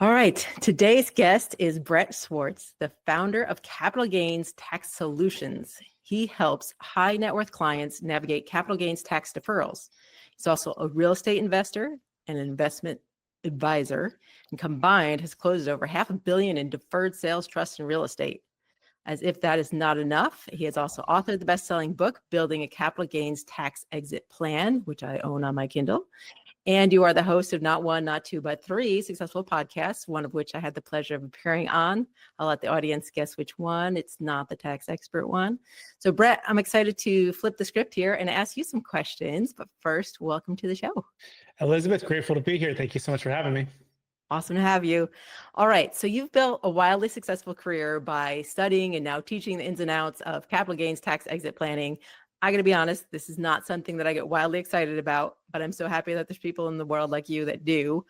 All right. Today's guest is Brett Swarts, the founder of Capital Gains Tax Solutions. He helps high net worth clients navigate capital gains tax deferrals. He's also a real estate investor and an investment advisor, and combined has closed over $500 million in deferred sales, trust, and real estate. As if that is not enough, he has also authored the best-selling book, Building a Capital Gains Tax Exit Plan, which I own on my Kindle. And you are the host of not one, not two, but three successful podcasts, one of which I had the pleasure of appearing on. I'll let the audience guess which one. It's not the tax expert one. So Brett, I'm excited to flip the script here and ask you some questions. But first, welcome to the show. Elizabeth, grateful to be here. Thank you so much for having me. Awesome to have you. All right. So you've built a wildly successful career by studying and now teaching the ins and outs of capital gains tax exit planning. I got to be honest, this is not something that I get wildly excited about, but I'm so happy that there's people in the world like you that do.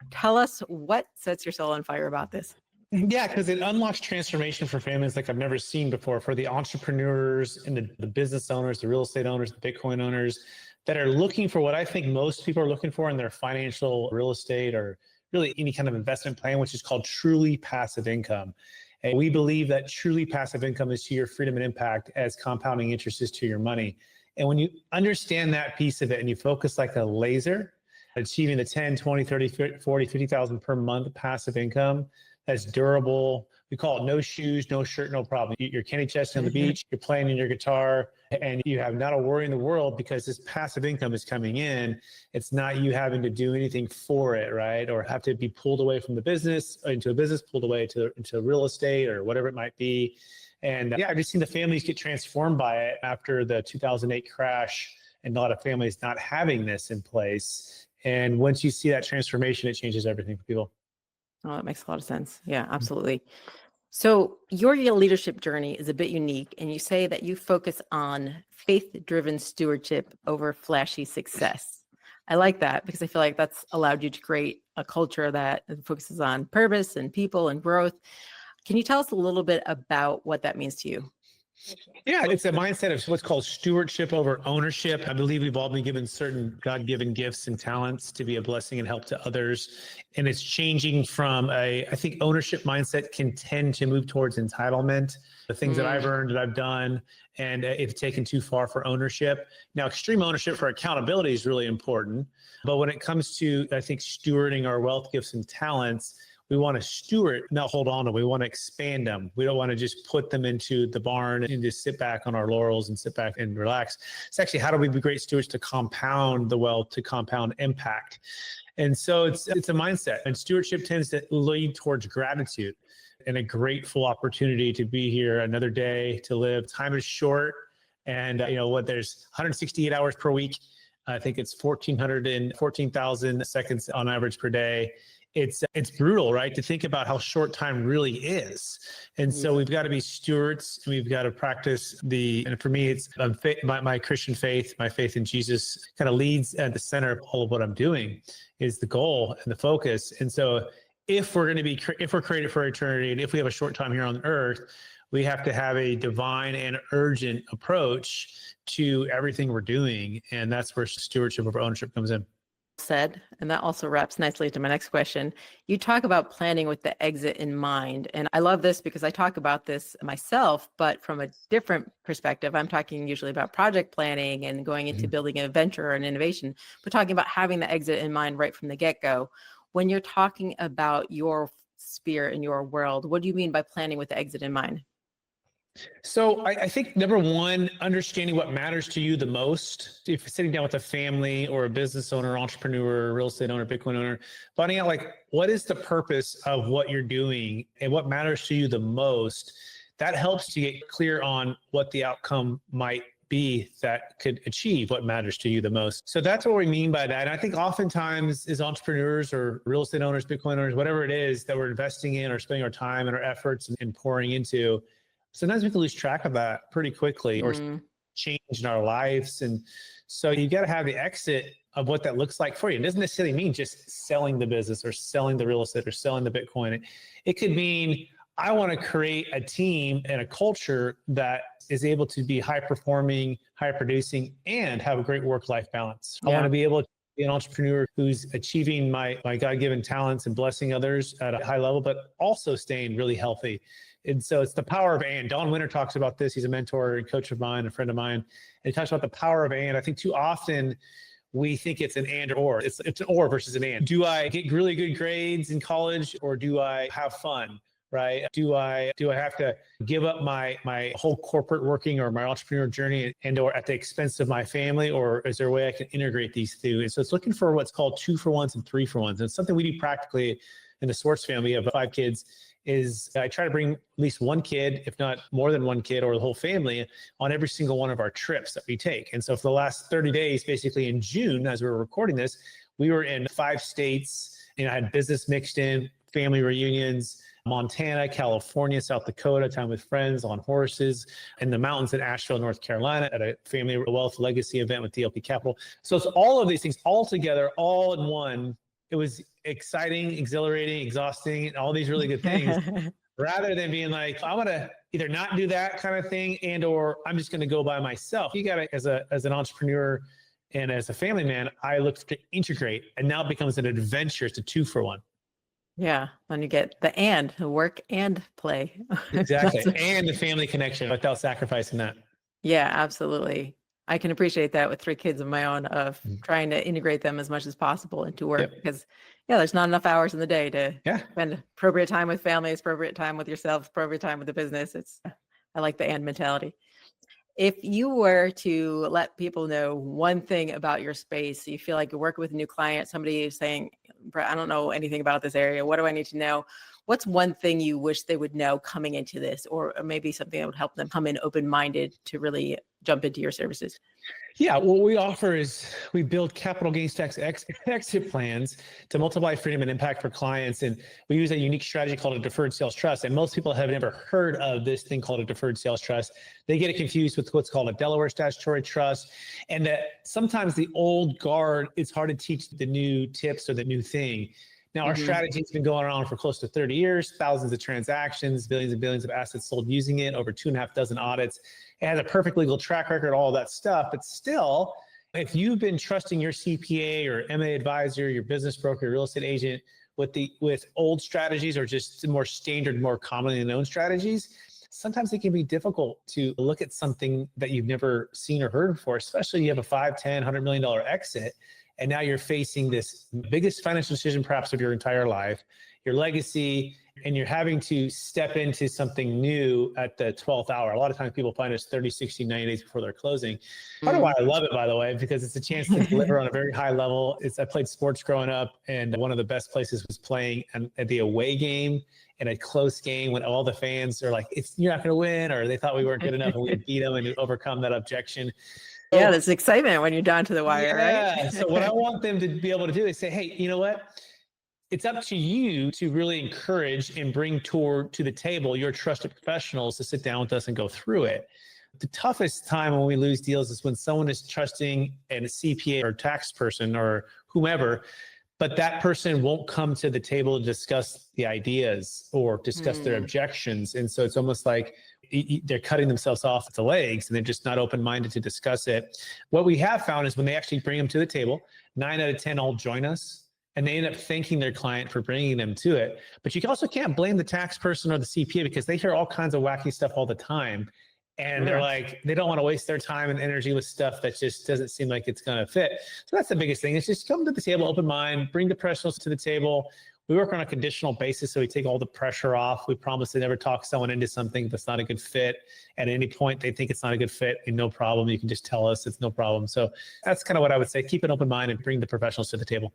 Tell us what sets your soul on fire about this. Yeah, because it unlocks transformation for families like I've never seen before, for the entrepreneurs and the business owners, the real estate owners, the Bitcoin owners that are looking for what I think most people are looking for in their financial real estate or really any kind of investment plan, which is called truly passive income. And we believe that truly passive income is to your freedom and impact as compounding interest is to your money. And when you understand that piece of it and you focus like a laser, achieving the 10, 20, 30, 40, 50,000 per month passive income, that's durable. We call it no shoes, no shirt, no problem. You're Kenny Chesney on the beach, you're playing in your guitar, and you have not a worry in the world because this passive income is coming in. It's not you having to do anything for it, right? Or have to be pulled away from the business, into a business, pulled away into real estate or whatever it might be. And yeah, I've just seen the families get transformed by it after the 2008 crash and a lot of families not having this in place. And once you see that transformation, it changes everything for people. Oh, that makes a lot of sense. Yeah, absolutely. So your leadership journey is a bit unique, and you say that you focus on faith-driven stewardship over flashy success. I like that because I feel like that's allowed you to create a culture that focuses on purpose and people and growth. Can you tell us a little bit about what that means to you? Yeah, it's a mindset of what's called stewardship over ownership. I believe we've all been given certain God-given gifts and talents to be a blessing and help to others. And it's changing from I think ownership mindset can tend to move towards entitlement, the things that I've earned, that I've done, and it's taken too far for ownership. Now, extreme ownership for accountability is really important. But when it comes to, I think, stewarding our wealth, gifts, and talents, we want to steward, not hold on to them. We want to expand them. We don't want to just put them into the barn and just sit back on our laurels and sit back and relax. It's actually, how do we be great stewards to compound the wealth, to compound impact? And so it's a mindset. And stewardship tends to lead towards gratitude and a grateful opportunity to be here another day, to live. Time is short. And there's 168 hours per week. I think it's 14,000 seconds on average per day. It's brutal, right? To think about how short time really is. And so we've got to be stewards, and we've got to practice and for me, it's my Christian faith, my faith in Jesus kind of leads at the center of all of what I'm doing, is the goal and the focus. And so if we're created for eternity, and if we have a short time here on earth, we have to have a divine and urgent approach to everything we're doing. And that's where stewardship over ownership comes in. Said, and that also wraps nicely to my next question. You talk about planning with the exit in mind. And I love this because I talk about this myself, but from a different perspective. I'm talking usually about project planning and going into building a venture or an innovation, but talking about having the exit in mind right from the get-go. When you're talking about your sphere in your world, what do you mean by planning with the exit in mind? So I think number one, understanding what matters to you the most. If you're sitting down with a family or a business owner, entrepreneur, real estate owner, Bitcoin owner, finding out what is the purpose of what you're doing and what matters to you the most, that helps to get clear on what the outcome might be that could achieve what matters to you the most. So that's what we mean by that. And I think oftentimes as entrepreneurs or real estate owners, Bitcoin owners, whatever it is that we're investing in or spending our time and our efforts and pouring into, sometimes we can lose track of that pretty quickly or change in our lives. And so you got to have the exit of what that looks like for you. It doesn't necessarily mean just selling the business or selling the real estate or selling the Bitcoin. It could mean I want to create a team and a culture that is able to be high performing, high producing, and have a great work-life balance. I want to be able be an entrepreneur who's achieving my God-given talents and blessing others at a high level, but also staying really healthy. And so it's the power of and. Don Winter talks about this. He's a mentor and coach of mine, a friend of mine. And he talks about the power of and. I think too often we think it's an and or. It's an or versus an and. Do I get really good grades in college, or do I have fun? Right? Do I have to give up my whole corporate working or my entrepreneur journey and or at the expense of my family, or is there a way I can integrate these two? And so it's looking for what's called 2-for-1s and 3-for-1s. And it's something we do practically in the Swarts family. We have 5 kids. Is I try to bring at least one kid, if not more than one kid, or the whole family on every single one of our trips that we take. And so for the last 30 days, basically in June, as we were recording this, we were in 5 states. I had business mixed in, family reunions, Montana, California, South Dakota, time with friends on horses, in the mountains in Asheville, North Carolina, at a family wealth legacy event with DLP Capital. So it's all of these things all together, all in one. It was exciting, exhilarating, exhausting, and all these really good things, rather than being like, I want to either not do that kind of thing and or I'm just going to go by myself. You got to, as an entrepreneur and as a family man, I look to integrate, and now it becomes an adventure. It's a 2-for-1. Yeah, when you get the work and play. Exactly. And the family connection without sacrificing that. Yeah, absolutely. I can appreciate that with 3 kids of my own, of trying to integrate them as much as possible into work, because there's not enough hours in the day to spend appropriate time with families, appropriate time with yourself, appropriate time with the business. I like the and mentality. If you were to let people know one thing about your space, you feel like you're working with a new client, somebody is saying, Brett, I don't know anything about this area. What do I need to know? What's one thing you wish they would know coming into this, or maybe something that would help them come in open-minded to really jump into your services? Yeah, what we offer is we build capital gains tax exit plans to multiply freedom and impact for clients. And we use a unique strategy called a deferred sales trust. And most people have never heard of this thing called a deferred sales trust. They get it confused with what's called a Delaware statutory trust. And that sometimes the old guard, it's hard to teach the new tips or the new thing. Now, our strategy has been going on for close to 30 years, thousands of transactions, billions and billions of assets sold using it, over 2.5 dozen audits. It has a perfect legal track record, all that stuff. But still, if you've been trusting your CPA or M&A advisor, your business broker, your real estate agent with old strategies or just more standard, more commonly known strategies, sometimes it can be difficult to look at something that you've never seen or heard before, especially if you have a 5, 10, $100 million exit. And now you're facing this biggest financial decision perhaps of your entire life, your legacy, and you're having to step into something new at the 12th hour. A lot of times people find us 30, 60, 90 days before they're closing. Part of why I love it, by the way, because it's a chance to deliver on a very high level. I played sports growing up, and one of the best places was playing at the away game in a close game when all the fans are like, you're not going to win, or they thought we weren't good enough and we beat them and overcome that objection. Yeah, there's excitement when you're down to the wire, right? So what I want them to be able to do is say, hey, you know what? It's up to you to really encourage and bring to the table your trusted professionals to sit down with us and go through it. The toughest time when we lose deals is when someone is trusting a CPA or tax person or whomever, but that person won't come to the table to discuss the ideas or discuss their objections. And so it's almost like they're cutting themselves off at the legs and they're just not open-minded to discuss it. What we have found is when they actually bring them to the table, 9 out of 10 all join us. And they end up thanking their client for bringing them to it. But you also can't blame the tax person or the CPA, because they hear all kinds of wacky stuff all the time. And they're like, they don't want to waste their time and energy with stuff that just doesn't seem like it's going to fit. So that's the biggest thing. It's just come to the table, open mind, bring the professionals to the table. We work on a conditional basis, so we take all the pressure off. We promise to never talk someone into something that's not a good fit. At any point they think it's not a good fit, and no problem. You can just tell us, it's no problem. So that's kind of what I would say. Keep an open mind and bring the professionals to the table.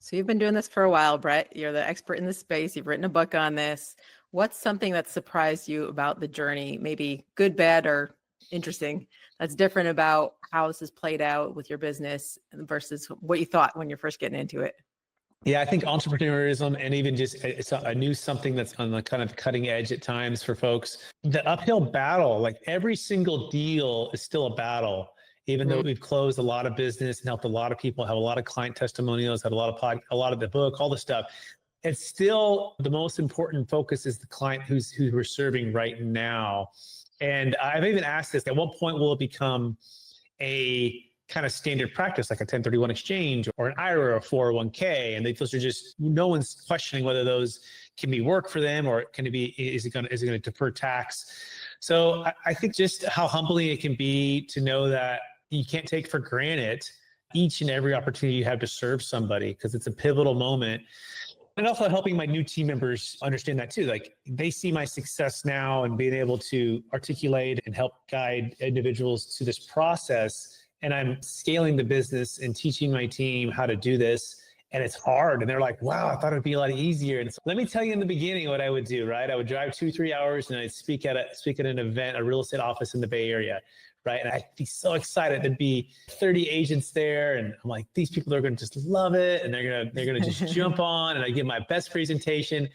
So you've been doing this for a while, Brett. You're the expert in this space. You've written a book on this. What's something that surprised you about the journey, maybe good, bad, or interesting, that's different about how this has played out with your business versus what you thought when you're first getting into it? Yeah, I think entrepreneurism, and even just I knew something that's on the kind of cutting edge at times for folks. The uphill battle, like every single deal is still a battle. Even though we've closed a lot of business and helped a lot of people, have a lot of client testimonials, had a lot of the book, all the stuff, it's still the most important focus is the client who we're serving right now. And I've even asked this, at what point will it become a kind of standard practice, like a 1031 exchange or an IRA or 401k. And those are just, no one's questioning whether those can be work for them or can it be, is it going to defer tax? So I think just how humbling it can be to know that you can't take for granted each and every opportunity you have to serve somebody, because it's a pivotal moment. And also helping my new team members understand that too. Like, they see my success now and being able to articulate and help guide individuals to this process. And I'm scaling the business and teaching my team how to do this. And it's hard. And they're like, wow, I thought it'd be a lot easier. And so let me tell you in the beginning what I would do, right? I would drive 2-3 hours and I'd speak at an event, a real estate office in the Bay Area. Right. And I'd be so excited. There'd be 30 agents there. And I'm like, these people are going to just love it. And they're going to just jump on. And I give my best presentation.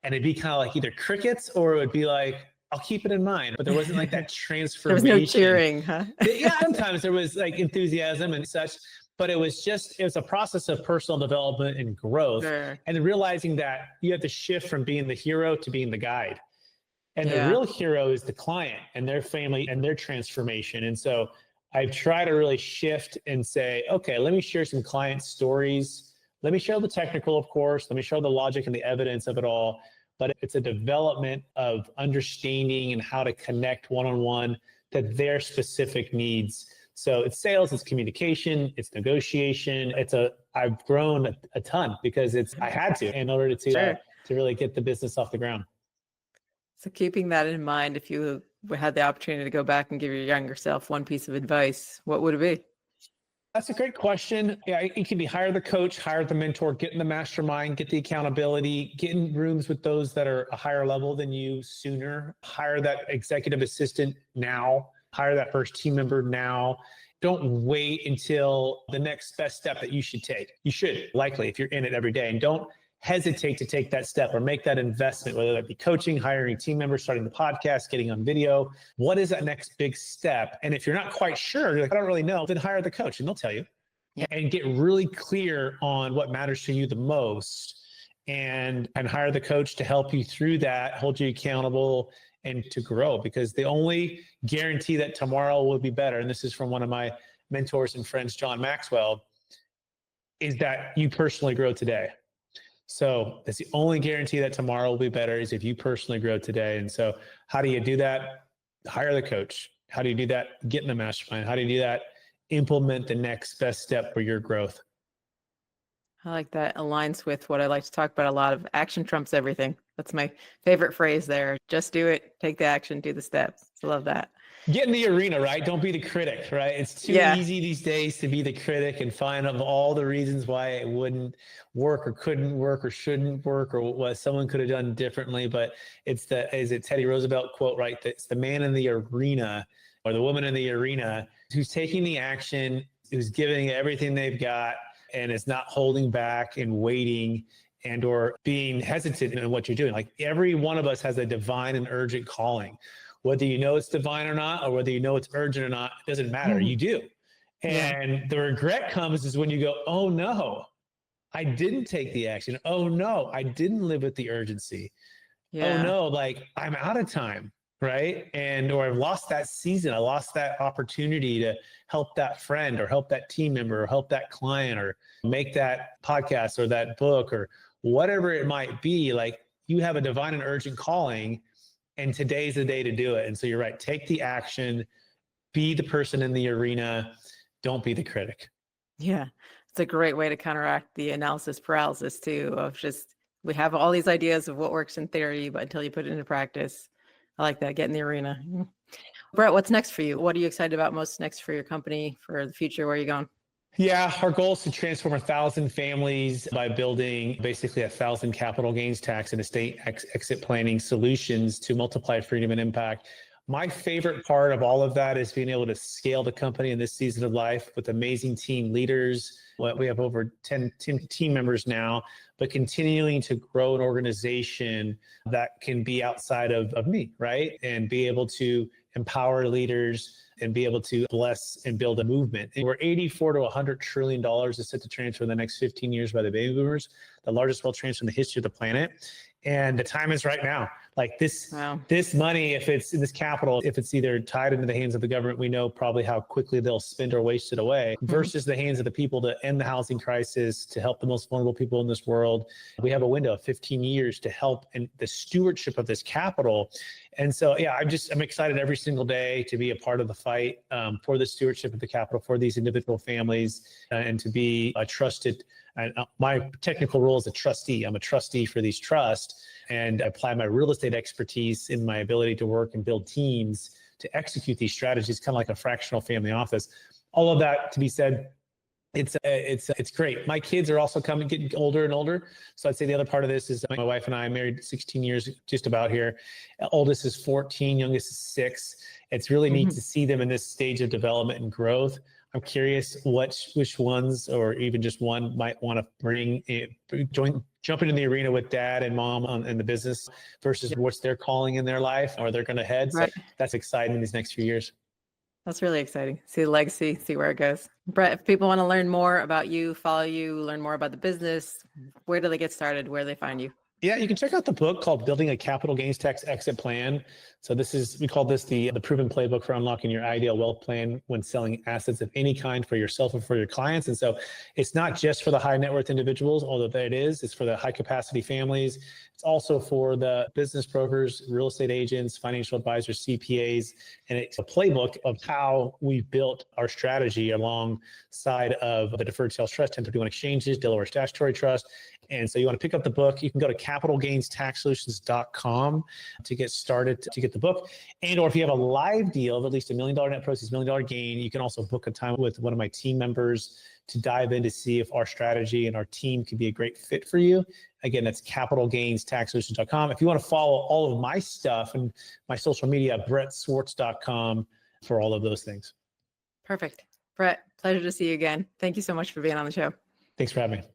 And it'd be kind of like either crickets or it would be like, I'll keep it in mind. But there wasn't like that transformation. There was no cheering, huh? Yeah, sometimes there was like enthusiasm and such. But it was a process of personal development and growth. Sure. And realizing that you have to shift from being the hero to being the guide. And Yeah. the real hero is the client and their family and their transformation. And so I try to really shift and say, okay, let me share some client stories. Let me share the technical, of course. Let me show the logic and the evidence of it all. But it's a development of understanding and how to connect one-on-one to their specific needs. So it's sales, it's communication, it's negotiation. I've grown a ton because I had to in order to really get the business off the ground. So keeping that in mind, if you had the opportunity to go back and give your younger self one piece of advice, what would it be? That's a great question. Yeah, it can be hire the coach, hire the mentor, get in the mastermind, get the accountability, get in rooms with those that are a higher level than you sooner, hire that executive assistant now, hire that first team member now. Don't wait until the next best step that you should take. You should, likely, if you're in it every day, and don't hesitate to take that step or make that investment, whether that be coaching, hiring team members, starting the podcast, getting on video. What is that next big step? And if you're not quite sure, you're like, I don't really know, then hire the coach and they'll tell you. Yeah. And get really clear on what matters to you the most, and hire the coach to help you through that, hold you accountable, and to grow. Because the only guarantee that tomorrow will be better, and this is from one of my mentors and friends, John Maxwell, is that you personally grow today. So that's the only guarantee that tomorrow will be better, is if you personally grow today. And so how do you do that? Hire the coach. How do you do that? Get in the mastermind. How do you do that? Implement the next best step for your growth. I like that. Aligns with what I like to talk about a lot of. Action trumps everything. That's my favorite phrase there. Just do it, take the action, do the steps. I love that. Get in the arena, right? Don't be the critic, right? It's too easy these days to be the critic and find of all the reasons why it wouldn't work or couldn't work or shouldn't work or what someone could have done differently. But is it Teddy Roosevelt quote, right? It's the man in the arena or the woman in the arena who's taking the action, who's giving everything they've got, and is not holding back and waiting and or being hesitant in what you're doing. Like, every one of us has a divine and urgent calling. Whether you know it's divine or not, or whether you know it's urgent or not, it doesn't matter. You do. And the regret comes is when you go, oh no, I didn't take the action. Oh no, I didn't live with the urgency. Oh no, like I'm out of time, right? Or I've lost that season. I lost that opportunity to help that friend or help that team member or help that client or make that podcast or that book or whatever it might be. Like, you have a divine and urgent calling, and today's the day to do it. And so you're right. Take the action, be the person in the arena. Don't be the critic. Yeah. It's a great way to counteract the analysis paralysis too, of just, we have all these ideas of what works in theory, but until you put it into practice. I like that. Get in the arena. Brett, what's next for you? What are you excited about most next for your company, for the future? Where are you going? Yeah, our goal is to transform 1,000 families by building basically 1,000 capital gains tax and estate exit planning solutions to multiply freedom and impact. My favorite part of all of that is being able to scale the company in this season of life with amazing team leaders. We have over 10 team members now, but continuing to grow an organization that can be outside of me, right? And be able to empower leaders, and be able to bless and build a movement. And we're $84 to $100 trillion is set to transfer in the next 15 years by the baby boomers, the largest wealth transfer in the history of the planet. And the time is right now. Like this, this money, if it's in this capital, if it's either tied into the hands of the government, we know probably how quickly they'll spend or waste it away, versus the hands of the people to end the housing crisis, to help the most vulnerable people in this world. We have a window of 15 years to help in the stewardship of this capital. And so, yeah, I'm excited every single day to be a part of the fight for the stewardship of the capital for these individual families and to be a trusted. My technical role is a trustee. I'm a trustee for these trusts, and I apply my real estate expertise in my ability to work and build teams to execute these strategies, kind of like a fractional family office. All of that to be said, it's great. My kids are also getting older and older. So I'd say the other part of this is my wife and I married 16 years, just about here. Oldest is 14, youngest is 6. It's really neat to see them in this stage of development and growth. I'm curious which ones, or even just one, might want to jump into the arena with dad and mom in the business versus what's their calling in their life, or they're going to head. So that's exciting in these next few years. That's really exciting. See the legacy, see where it goes. Brett, if people want to learn more about you, follow you, learn more about the business, where do they get started? Where do they find you? Yeah, you can check out the book called Building a Capital Gains Tax Exit Plan. So we call this the proven playbook for unlocking your ideal wealth plan when selling assets of any kind for yourself or for your clients. And so it's not just for the high net worth individuals, although that it is. It's for the high capacity families. It's also for the business brokers, real estate agents, financial advisors, CPAs. And it's a playbook of how we've built our strategy alongside of the deferred sales trust, 1031 exchanges, Delaware statutory trust. And so you want to pick up the book. You can go to capitalgainstaxsolutions.com to get started, to get the book. And or if you have a live deal of at least $1 million net proceeds, $1 million gain, you can also book a time with one of my team members to dive in to see if our strategy and our team could be a great fit for you. Again, that's capitalgainstaxsolutions.com. If you want to follow all of my stuff and my social media, brettswarts.com for all of those things. Perfect. Brett, pleasure to see you again. Thank you so much for being on the show. Thanks for having me.